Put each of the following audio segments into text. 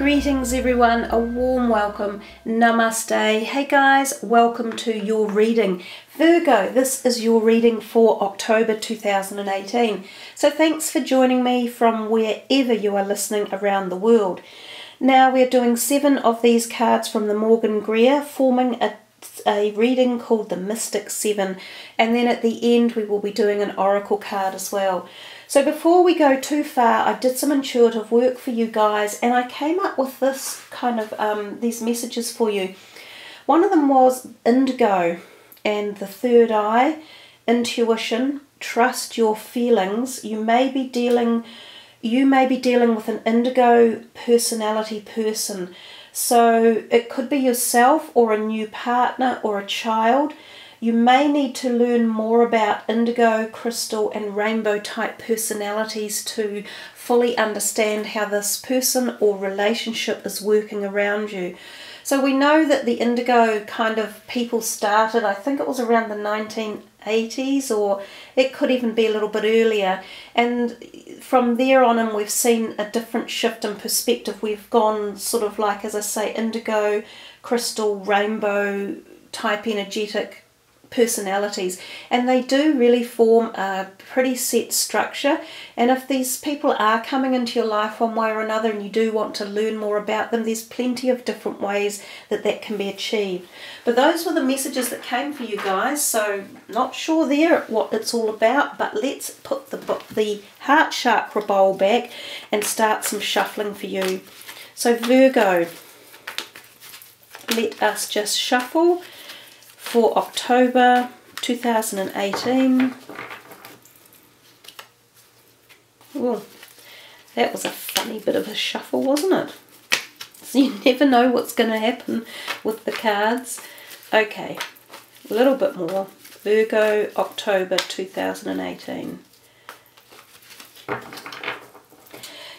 Greetings everyone, a warm welcome, namaste. Hey guys, welcome to your reading. Virgo, this is your reading for October 2018. So thanks for joining me from wherever you are listening around the world. Now we're doing 7 of these cards from the Morgan Greer, forming a reading called the Mystic 7, and then at the end we will be doing an oracle card as well. So before we go too far, I did some intuitive work for you guys, and I came up with this kind of these messages for you. One of them was indigo and the third eye, intuition, trust your feelings. You may be dealing with an indigo personality person. So it could be yourself or a new partner or a child. You may need to learn more about indigo, crystal and rainbow type personalities to fully understand how this person or relationship is working around you. So we know that the indigo kind of people started, I think it was around the 1980s, or it could even be a little bit earlier. And from there on in, we've seen a different shift in perspective. We've gone sort of like, as I say, indigo, crystal, rainbow type energetic personalities, and they do really form a pretty set structure. And if these people are coming into your life one way or another and you do want to learn more about them, there's plenty of different ways that can be achieved. But those were the messages that came for you guys, so not sure there what it's all about, but let's put the heart chakra bowl back and start some shuffling for you. So Virgo, let us just shuffle for October 2018. Oh, that was a funny bit of a shuffle, wasn't it? So you never know what's going to happen with the cards. Okay, a little bit more. Virgo, October 2018.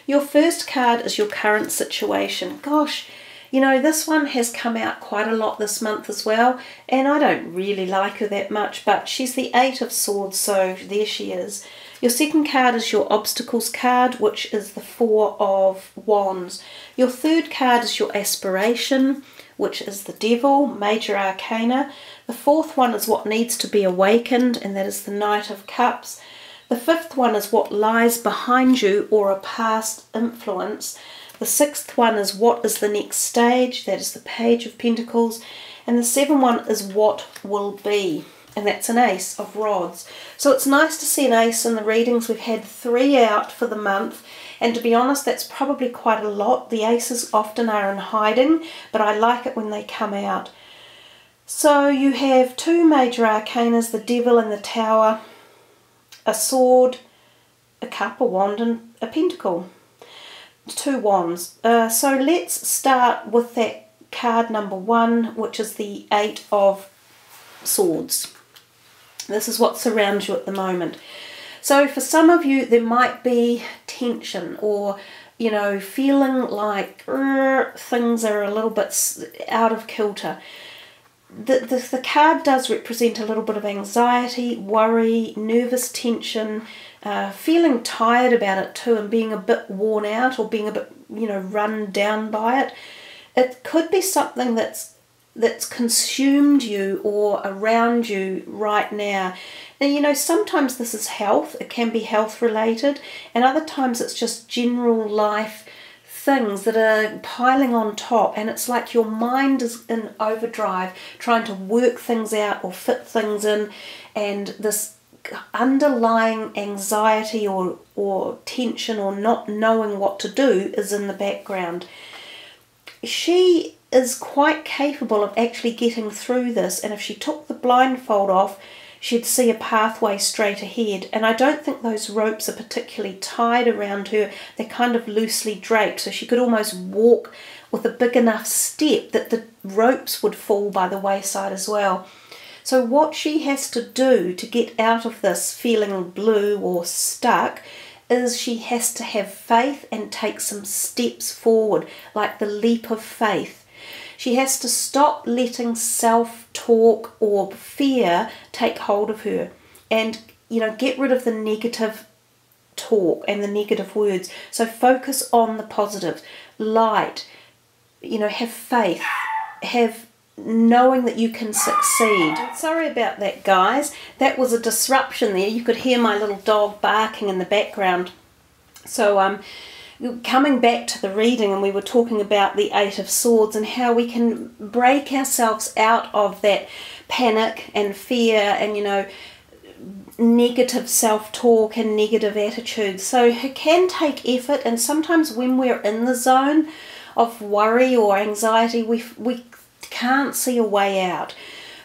Your first card is your current situation. Gosh, you know, this one has come out quite a lot this month as well, and I don't really like her that much, but she's the 8 of Swords, so there she is. Your second card is your Obstacles card, which is the 4 of Wands. Your third card is your Aspiration, which is the Devil, Major Arcana. The fourth one is what needs to be awakened, and that is the Knight of Cups. The fifth one is what lies behind you, or a past influence. The sixth one is what is the next stage, that is the Page of Pentacles. And the seventh one is what will be, and that's an Ace of Rods. So it's nice to see an ace in the readings. We've had 3 out for the month, and to be honest, that's probably quite a lot. The aces often are in hiding, but I like it when they come out. So you have 2 major arcanas, the Devil and the Tower, a sword, a cup, a wand and a pentacle. 2 wands. So let's start with that card number 1, which is the 8 of Swords. This is what surrounds you at the moment. So for some of you, there might be tension, or, you know, feeling like things are a little bit out of kilter. The card does represent a little bit of anxiety, worry, nervous tension, feeling tired about it too, and being a bit worn out, or being a bit, you know, run down by it. It could be something that's consumed you or around you right now. And you know, sometimes this is health, it can be health related, and other times it's just general life things that are piling on top, and it's like your mind is in overdrive trying to work things out or fit things in, and this underlying anxiety or tension or not knowing what to do is in the background. She is quite capable of actually getting through this, and if she took the blindfold off, she'd see a pathway straight ahead. And I don't think those ropes are particularly tied around her. They're kind of loosely draped, so she could almost walk with a big enough step that the ropes would fall by the wayside as well. So what she has to do to get out of this feeling blue or stuck is she has to have faith and take some steps forward, like the leap of faith. She has to stop letting self-talk or fear take hold of her, and, you know, get rid of the negative talk and the negative words. So focus on the positive. Light, you know, have faith, have knowing that you can succeed. Sorry about that, guys. That was a disruption there. You could hear my little dog barking in the background. So coming back to the reading, and we were talking about the Eight of Swords and how we can break ourselves out of that panic and fear and, you know, negative self-talk and negative attitudes. So it can take effort, and sometimes when we're in the zone of worry or anxiety, we can't see a way out.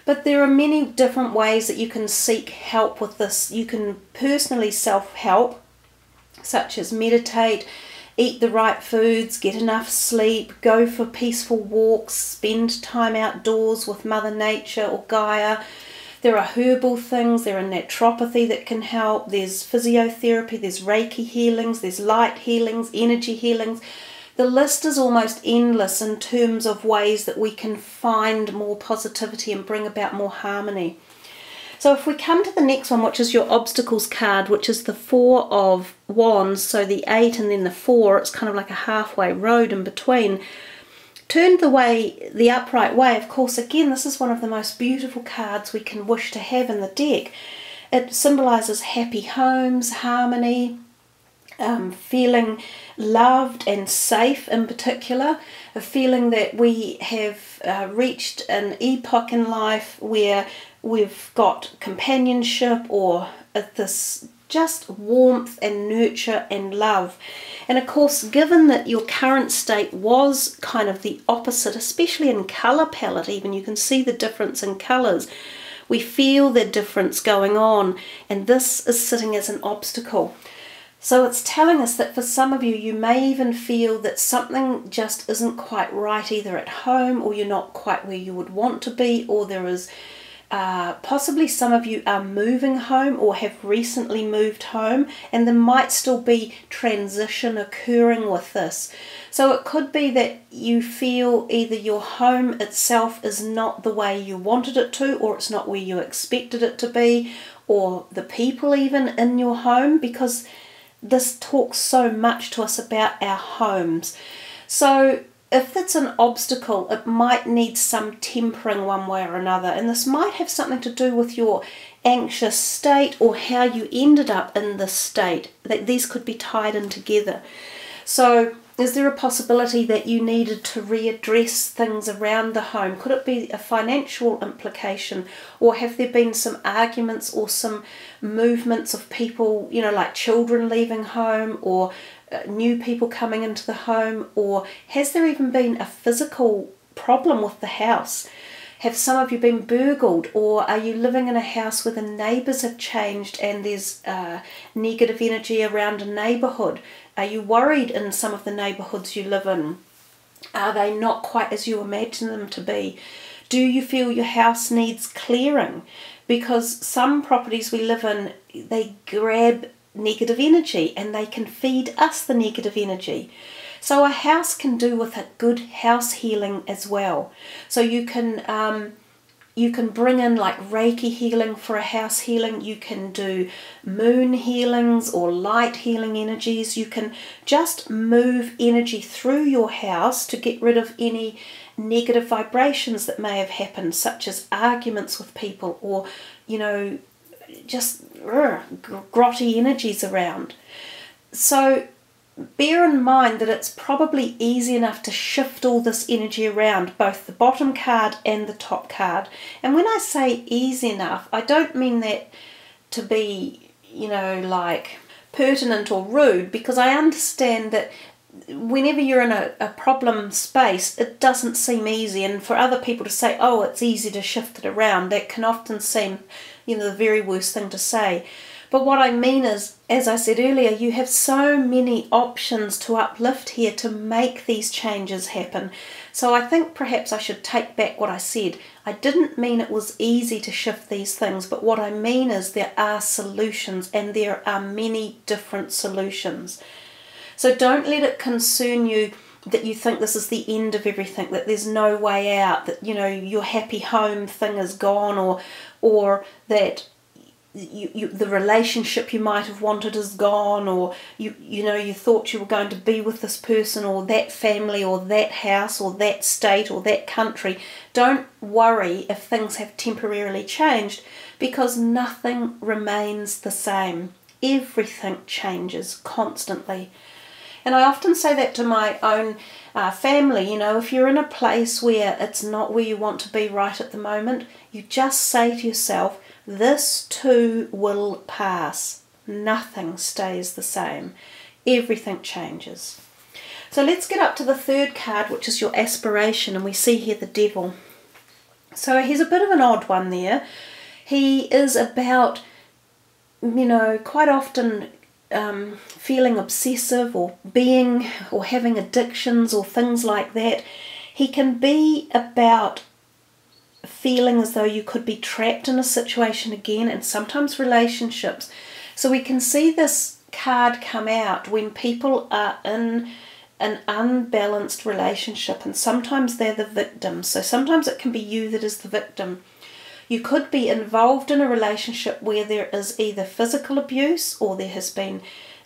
But there are many different ways that you can seek help with this. You can personally self-help, such as meditate, eat the right foods, get enough sleep, go for peaceful walks, spend time outdoors with Mother Nature or Gaia. There are herbal things, there are naturopathy that can help, there's physiotherapy, there's Reiki healings, there's light healings, energy healings. The list is almost endless in terms of ways that we can find more positivity and bring about more harmony. So if we come to the next one, which is your obstacles card, which is the Four of Wands, so the 8 and then the 4, it's kind of like a halfway road in between. Turned the upright way, of course, again, this is one of the most beautiful cards we can wish to have in the deck. It symbolises happy homes, harmony, feeling loved and safe in particular, a feeling that we have reached an epoch in life where we've got companionship or this just warmth and nurture and love. And of course, given that your current state was kind of the opposite, especially in colour palette, even you can see the difference in colours. We feel the difference going on, and this is sitting as an obstacle. So it's telling us that for some of you, you may even feel that something just isn't quite right, either at home, or you're not quite where you would want to be, or there is possibly some of you are moving home or have recently moved home, and there might still be transition occurring with this. So it could be that you feel either your home itself is not the way you wanted it to, or it's not where you expected it to be, or the people even in your home, because this talks so much to us about our homes. So if it's an obstacle, it might need some tempering one way or another, and this might have something to do with your anxious state or how you ended up in this state, that these could be tied in together. So is there a possibility that you needed to readdress things around the home? Could it be a financial implication, or have there been some arguments or some movements of people, you know, like children leaving home, or new people coming into the home, or has there even been a physical problem with the house? Have some of you been burgled, or are you living in a house where the neighbours have changed and there's negative energy around a neighbourhood? Are you worried in some of the neighbourhoods you live in? Are they not quite as you imagine them to be? Do you feel your house needs clearing? Because some properties we live in, they grab negative energy and they can feed us the negative energy. So a house can do with a good house healing as well. So you can bring in like Reiki healing for a house healing. You can do moon healings or light healing energies. You can just move energy through your house to get rid of any negative vibrations that may have happened, such as arguments with people, or, you know, just grotty energies around. So bear in mind that it's probably easy enough to shift all this energy around, both the bottom card and the top card. And when I say easy enough, I don't mean that to be, you know, like pertinent or rude, because I understand that whenever you're in a problem space, it doesn't seem easy. And for other people to say, oh, it's easy to shift it around, that can often seem, you know, the very worst thing to say. But what I mean is, as I said earlier, you have so many options to uplift here to make these changes happen. So I think perhaps I should take back what I said. I didn't mean it was easy to shift these things, but what I mean is there are solutions, and there are many different solutions. So don't let it concern you that you think this is the end of everything, that there's no way out, that, you know, your happy home thing is gone, or that the relationship you might have wanted is gone, or you thought you were going to be with this person or that family or that house or that state or that country. Don't worry if things have temporarily changed, because nothing remains the same. Everything changes constantly. And I often say that to my own family. If you're in a place where it's not where you want to be right at the moment, you just say to yourself, this too will pass. Nothing stays the same. Everything changes. So let's get up to the third card, which is your aspiration, and we see here the devil. So he's a bit of an odd one there. He is about, quite often feeling obsessive or having addictions or things like that. He can be about feeling as though you could be trapped in a situation again, and sometimes relationships. So we can see this card come out when people are in an unbalanced relationship, and sometimes they're the victim. So sometimes it can be you that is the victim. You could be involved in a relationship where there is either physical abuse, or there has been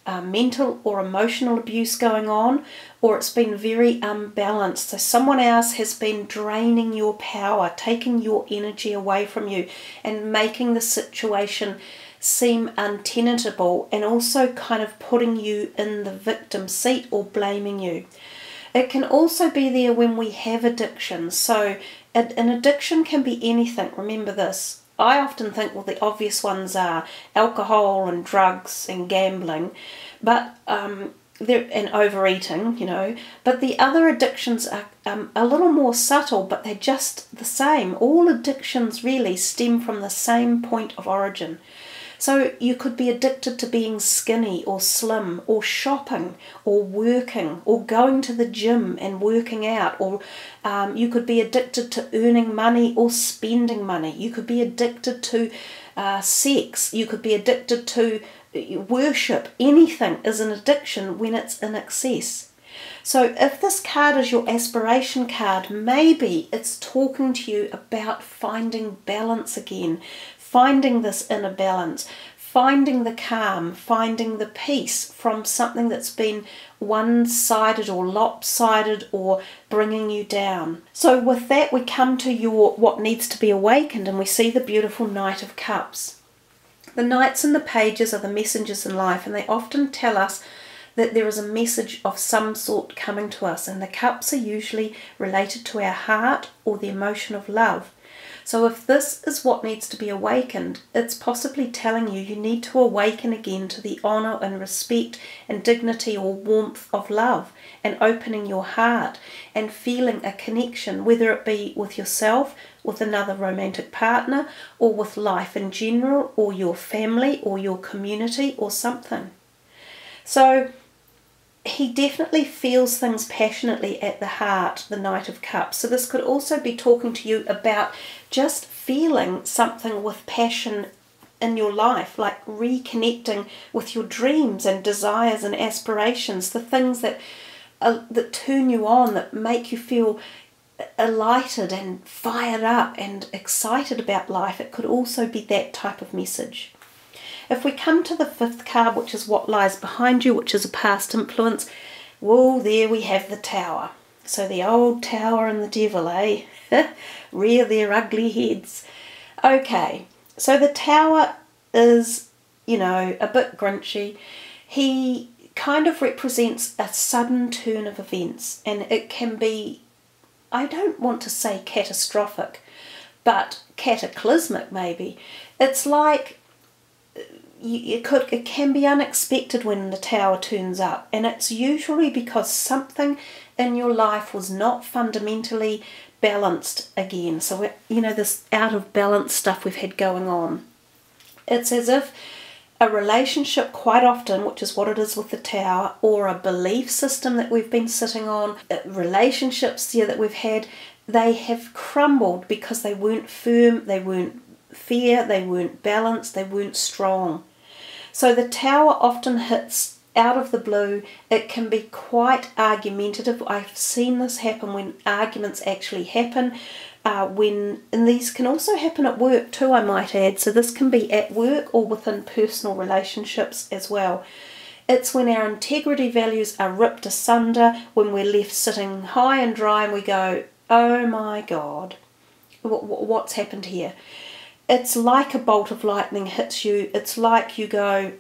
mental or emotional abuse going on, or it's been very unbalanced. So someone else has been draining your power, taking your energy away from you, and making the situation seem untenable, and also kind of putting you in the victim seat or blaming you. It can also be there when we have addictions. So an addiction can be anything. Remember this. I often think, well, the obvious ones are alcohol and drugs and gambling, but and overeating, But the other addictions are a little more subtle, but they're just the same. All addictions really stem from the same point of origin. So you could be addicted to being skinny or slim, or shopping, or working, or going to the gym and working out, or you could be addicted to earning money or spending money. You could be addicted to sex. You could be addicted to worship. Anything is an addiction when it's in excess. So if this card is your aspiration card, maybe it's talking to you about finding balance again, finding this inner balance, finding the calm, finding the peace from something that's been one-sided or lopsided or bringing you down. So with that, we come to what needs to be awakened, and we see the beautiful Knight of Cups. The Knights and the Pages are the messengers in life, and they often tell us that there is a message of some sort coming to us, and the cups are usually related to our heart or the emotion of love. So if this is what needs to be awakened, it's possibly telling you need to awaken again to the honour and respect and dignity or warmth of love, and opening your heart and feeling a connection, whether it be with yourself, with another romantic partner, or with life in general, or your family, or your community, or something. So he definitely feels things passionately at the heart, the Knight of Cups. So this could also be talking to you about just feeling something with passion in your life, like reconnecting with your dreams and desires and aspirations, the things that turn you on, that make you feel elated and fired up and excited about life. It could also be that type of message. If we come to the fifth card, which is what lies behind you, which is a past influence, well, there we have the Tower. So the old Tower and the devil, eh? Rear their ugly heads. Okay, so the Tower is, a bit grinchy. He kind of represents a sudden turn of events, and it can be, I don't want to say catastrophic, but cataclysmic maybe. It's like it can be unexpected when the Tower turns up, and it's usually because something in your life was not fundamentally balanced again. So this out of balance stuff we've had going on. It's as if a relationship, quite often, which is what it is with the Tower, or a belief system that we've been sitting on, relationships that we've had, they have crumbled because they weren't firm, they weren't fair, they weren't balanced, they weren't strong. So the Tower often hits out of the blue. It can be quite argumentative. I've seen this happen when arguments actually happen. And these can also happen at work too, I might add. So this can be at work or within personal relationships as well. It's when our integrity values are ripped asunder, when we're left sitting high and dry and we go, oh my God, what's happened here? It's like a bolt of lightning hits you. It's like you go,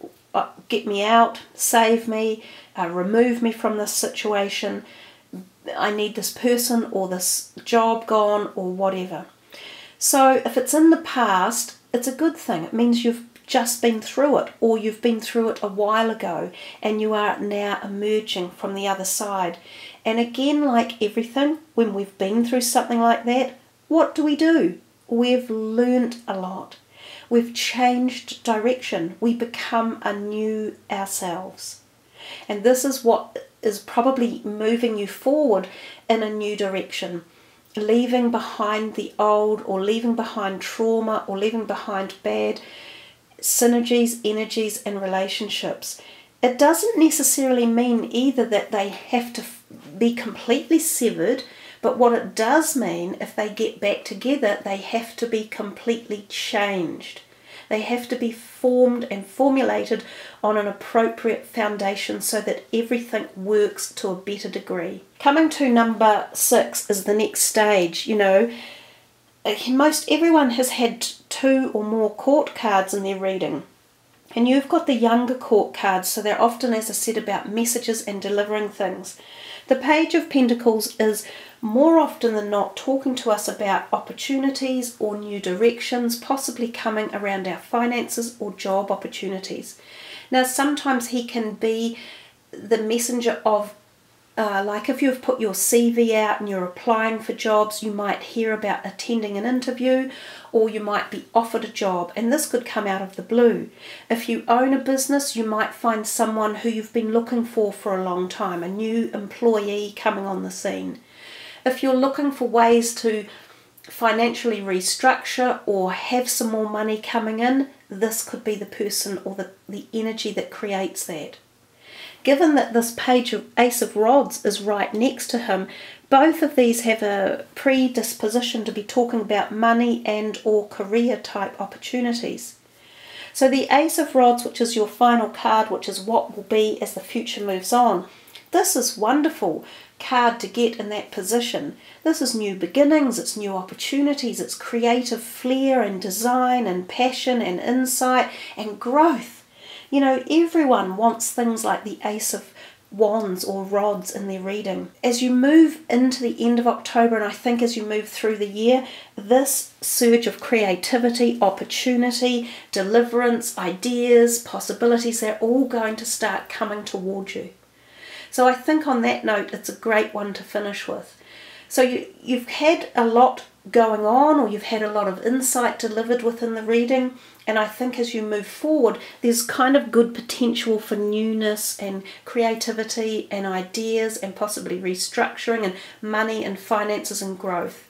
get me out, save me, remove me from this situation. I need this person or this job gone or whatever. So if it's in the past, it's a good thing. It means you've just been through it, or you've been through it a while ago and you are now emerging from the other side. And again, like everything, when we've been through something like that, what do? We've learnt a lot. We've changed direction. We become a new ourselves. And this is what is probably moving you forward in a new direction. Leaving behind the old, or leaving behind trauma, or leaving behind bad synergies, energies, and relationships. It doesn't necessarily mean either that they have to be completely severed, but what it does mean, if they get back together, they have to be completely changed. They have to be formed and formulated on an appropriate foundation so that everything works to a better degree. Coming to number 6 is the next stage. You know, most everyone has had 2 or more court cards in their reading. And you've got the younger court cards, so they're often, as I said, about messages and delivering things. The Page of Pentacles is more often than not talking to us about opportunities or new directions, possibly coming around our finances or job opportunities. Now, sometimes he can be the messenger of, like if you've put your CV out and you're applying for jobs, you might hear about attending an interview, or you might be offered a job, and this could come out of the blue. If you own a business, you might find someone who you've been looking for a long time, a new employee coming on the scene. If you're looking for ways to financially restructure or have some more money coming in, this could be the person or the energy that creates that. Given that this page of Ace of Rods is right next to him, both of these have a predisposition to be talking about money and or career type opportunities. So the Ace of Rods, which is your final card, which is what will be as the future moves on, this is wonderful card to get in that position. This is new beginnings, it's new opportunities, it's creative flair and design and passion and insight and growth. You know, everyone wants things like the Ace of Wands or Rods in their reading. As you move into the end of October, and I think as you move through the year, this surge of creativity, opportunity, deliverance, ideas, possibilities, they're all going to start coming towards you. So I think on that note, it's a great one to finish with. So you've had a lot going on, or you've had a lot of insight delivered within the reading, and I think as you move forward, there's kind of good potential for newness and creativity and ideas and possibly restructuring and money and finances and growth.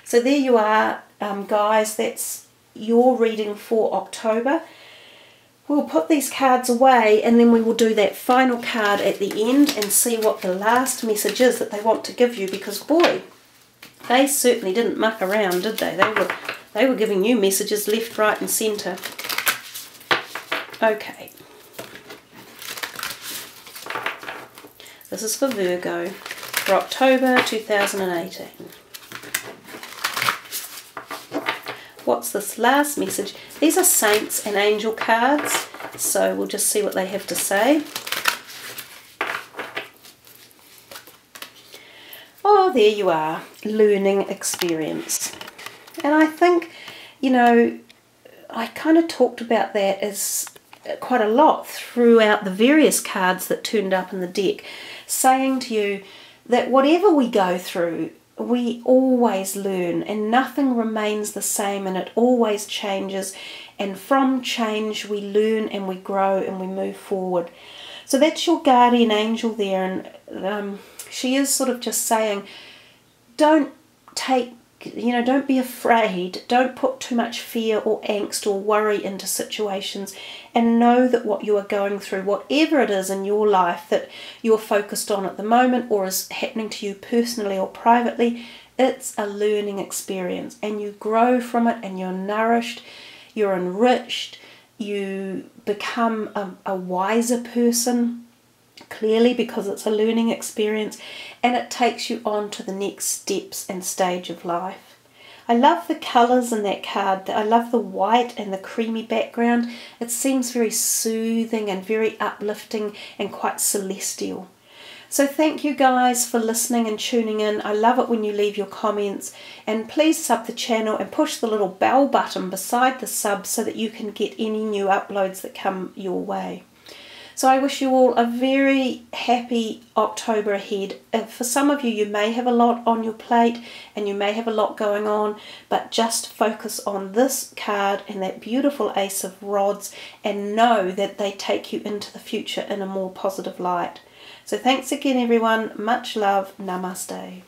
So there you are, guys, that's your reading for October. We'll put these cards away and then we will do that final card at the end and see what the last message is that they want to give you, because boy, they certainly didn't muck around, did they? They were giving you messages left, right and centre. Okay. This is for Virgo for October 2018. What's this last message? These are Saints and Angel cards, so we'll just see what they have to say. Oh, there you are, learning experience. And I think, you know, I kind of talked about that as quite a lot throughout the various cards that turned up in the deck, saying to you that whatever we go through, we always learn and nothing remains the same, and it always changes, and from change we learn and we grow and we move forward. So that's your guardian angel there, and she is sort of just saying, don't take you know, don't be afraid. Don't put too much fear or angst or worry into situations, and know that what you are going through, whatever it is in your life that you're focused on at the moment or is happening to you personally or privately, it's a learning experience, and you grow from it, and you're nourished, you're enriched, you become a wiser person, clearly, because it's a learning experience, and it takes you on to the next steps and stage of life. I love the colours in that card. I love the white and the creamy background. It seems very soothing and very uplifting and quite celestial. So thank you guys for listening and tuning in. I love it when you leave your comments, and please sub the channel and push the little bell button beside the sub so that you can get any new uploads that come your way. So I wish you all a very happy October ahead. For some of you, you may have a lot on your plate and you may have a lot going on, but just focus on this card and that beautiful Ace of Rods, and know that they take you into the future in a more positive light. So thanks again, everyone. Much love. Namaste.